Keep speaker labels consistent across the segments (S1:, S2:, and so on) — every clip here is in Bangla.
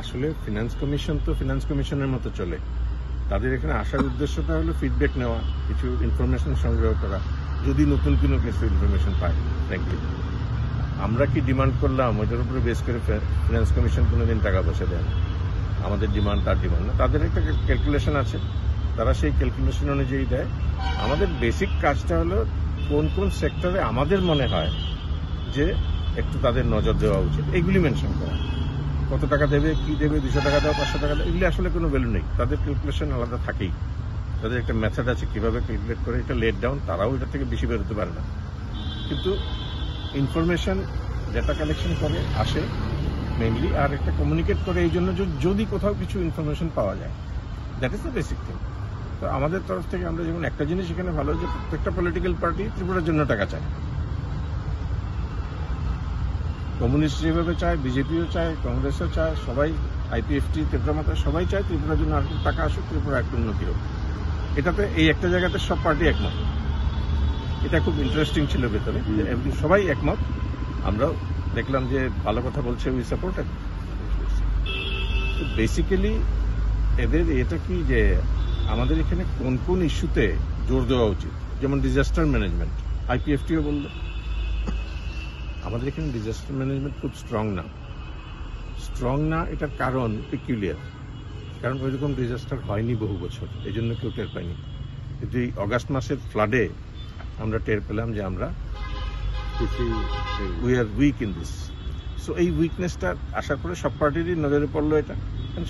S1: আসলে ফিনান্স কমিশন তো ফিনান্স কমিশনের মতো চলে। তাদের এখানে আসার উদ্দেশ্যটা হলো ফিডব্যাক নেওয়া, কিছু ইনফরমেশন সংগ্রহ করা, যদি নতুন কোনো কিছু ইনফরমেশন পায়। ফ্র্যাঙ্কলি আমরা কি ডিমান্ড করলাম ওইটার উপরে বেস করে ফিনান্স কমিশন কোনোদিন টাকা পয়সা দেয় না। আমাদের ডিমান্ড তার ডিমান্ড না, তাদের একটা ক্যালকুলেশন আছে, তারা সেই ক্যালকুলেশন অনুযায়ী দেয়। আমাদের বেসিক কাজটা হলো কোন কোন সেক্টরে আমাদের মনে হয় যে একটু তাদের নজর দেওয়া উচিত, এগুলি মেনশন করা। কত টাকা দেবে, কি দেবে, 200 টাকা দেওয়া, 500 টাকা দেওয়া, এগুলি আসলে কোনো ভ্যালু নেই। তাদের ক্যালকুলেশন আলাদা থাকেই, তাদের একটা মেথড আছে কিভাবে ক্যালকুলেট করে এটা লেট ডাউন, তারাও এটা থেকে বেশি বেরোতে পারে না। কিন্তু ইনফরমেশন ডেটা কালেকশন করে আসে মেইনলি, আর একটা কমিউনিকেট করে এই জন্য যদি কোথাও কিছু ইনফরমেশন পাওয়া যায়, that is the basic thing. তো আমাদের তরফ থেকে আমরা যেমন একটা জিনিস এখানে ভালো, যে প্রত্যেকটা পলিটিক্যাল পার্টি ত্রিপুরার জন্য টাকা চায়। কমিউনিস্ট যেভাবে চায়, বিজেপিও চায়, কংগ্রেসও চায়, সবাই, আইপিএফটি, ত্রিপুরা মাতা সবাই চায় ত্রিপুরার জন্য আর টাকা আসুক, ত্রিপুরা একটু উন্নতি হোক। এটাতে এই একটা জায়গাতে সব পার্টি একমত। এটা খুব ইন্টারেস্টিং ছিল ভেতরে, সবাই একমত। আমরাও দেখলাম যে ভালো কথা বলছে, উই সাপোর্ট। বেসিক্যালি এদের এটা কি যে আমাদের এখানে কোন কোন ইস্যুতে জোর দেওয়া উচিত, যেমন ডিজাস্টার ম্যানেজমেন্ট, আইপিএফটিও বলল আমাদের এখানে ডিজাস্টার ম্যানেজমেন্ট খুব স্ট্রং না। এটার কারণ পিকুলিয়ার, কারণ ওইরকম ডিজাস্টার হয়নি বহু বছর, এই জন্য কেউ টের পায়নি। কিন্তু এই অগাস্ট মাসের ফ্লাডে আমরা টের পেলাম যে আমরা we are weak in this. So এই উইকনেসটা আসার পরে সব পার্টিরই নজরে পড়লো এটা,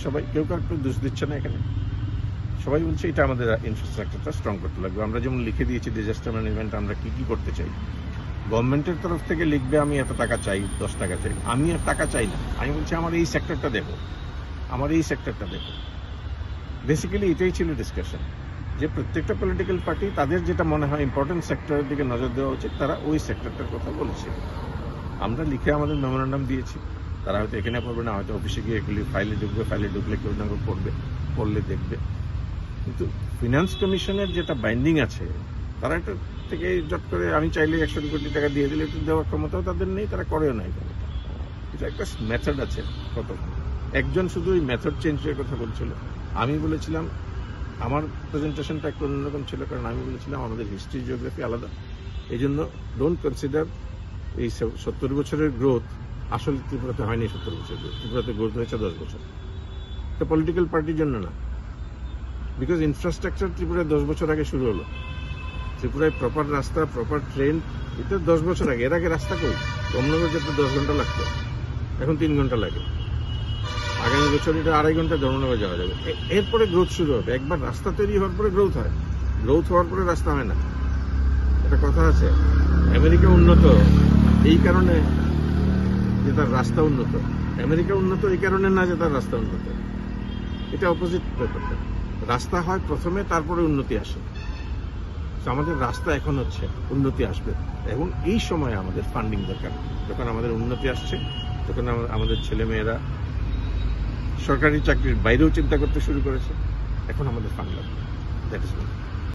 S1: সবাই কেউ কার একটু দোষ দিচ্ছে না এখানে, সবাই বলছে এটা আমাদের ইনফ্রাস্ট্রাকচারটা স্ট্রং করতে লাগবে। আমরা যেমন লিখে দিয়েছি ডিজাস্টার ম্যানেজমেন্ট আমরা কি কি করতে চাই, গভর্নমেন্টের তরফ থেকে লিখবে আমি এত টাকা চাই, 10 টাকা চাই, আমি আর টাকা চাই না, আমি বলছি আমার এই সেক্টরটা দেখো, আমার এই সেক্টরটা দেখো। বেসিক্যালি এটাই ছিল ডিসকাশন, যে প্রত্যেকটা পলিটিক্যাল পার্টি তাদের যেটা মনে হয় ইম্পর্টেন্ট সেক্টরের দিকে নজর দেওয়া উচিত, তারা ওই সেক্টরটার কথা বলেছে। আমরা লিখে আমাদের মেমোরান্ডাম দিয়েছি, তারা হয়তো এখানে পড়বে না, হয়তো অফিসে গিয়ে এগুলি ফাইলে ঢুকলে কেউ না কেউ পড়লে দেখবে। কিন্তু ফিনান্স কমিশনের যেটা বাইন্ডিং আছে, তারা এটা থেকে জট করে আমি চাইলে 100 কোটি টাকা দিয়ে দিলে একটু দেওয়ার ক্ষমতাও তাদের নেই, তারা করেও নাই ক্ষমতা। এটা একটা মেথড আছে কত। একজন শুধু ওই মেথড চেঞ্জের কথা বলছিল, আমি বলেছিলাম আমার প্রেজেন্টেশনটা একটু অন্যরকম ছিল, কারণ আমি বলেছিলাম আমাদের হিস্ট্রি জিওগ্রাফি আলাদা, এই জন্য ডোন্ট কনসিডার এই 70 বছরের গ্রোথ আসলে ত্রিপুরাতে হয়নি। 70 বছর ত্রিপুরাতে গ্রোথ হয়েছে 10 বছর। এটা পলিটিক্যাল পার্টির জন্য না, বিকজ ইনফ্রাস্ট্রাকচার ত্রিপুরায় 10 বছর আগে শুরু হলো। ত্রিপুরায় প্রপার রাস্তা, প্রপার ট্রেন, এটা 10 বছর আগে। এর আগে রাস্তা কই? রমনগর যেতে 10 ঘন্টা লাগতো, এখন 3 ঘন্টা লাগে। আগামী বছর এটা 2.5 ঘন্টা ধর্মনগর যাওয়া যাবে। এরপরে গ্রোথ শুরু হবে। একবার রাস্তা তৈরি হওয়ার পরে গ্রোথ হয়, গ্রোথ হওয়ার পরে রাস্তা হয় না। একটা কথা আছে, আমেরিকা উন্নত এই কারণে যে তার রাস্তা উন্নত, আমেরিকা উন্নত এই কারণে না যে তার রাস্তা উন্নত। এটা অপোজিট ব্যাপারটা। রাস্তা হয় প্রথমে, তারপরে উন্নতি আসে। আমাদের রাস্তা এখন হচ্ছে, উন্নতি আসবে। এবং এই সময় আমাদের ফান্ডিং দরকার। যখন আমাদের উন্নতি আসছে, তখন আমাদের ছেলেমেয়েরা সরকারি চাকরির বাইরেও চিন্তা করতে শুরু করেছে, এখন আমাদের ফান্ড লাগবে। That is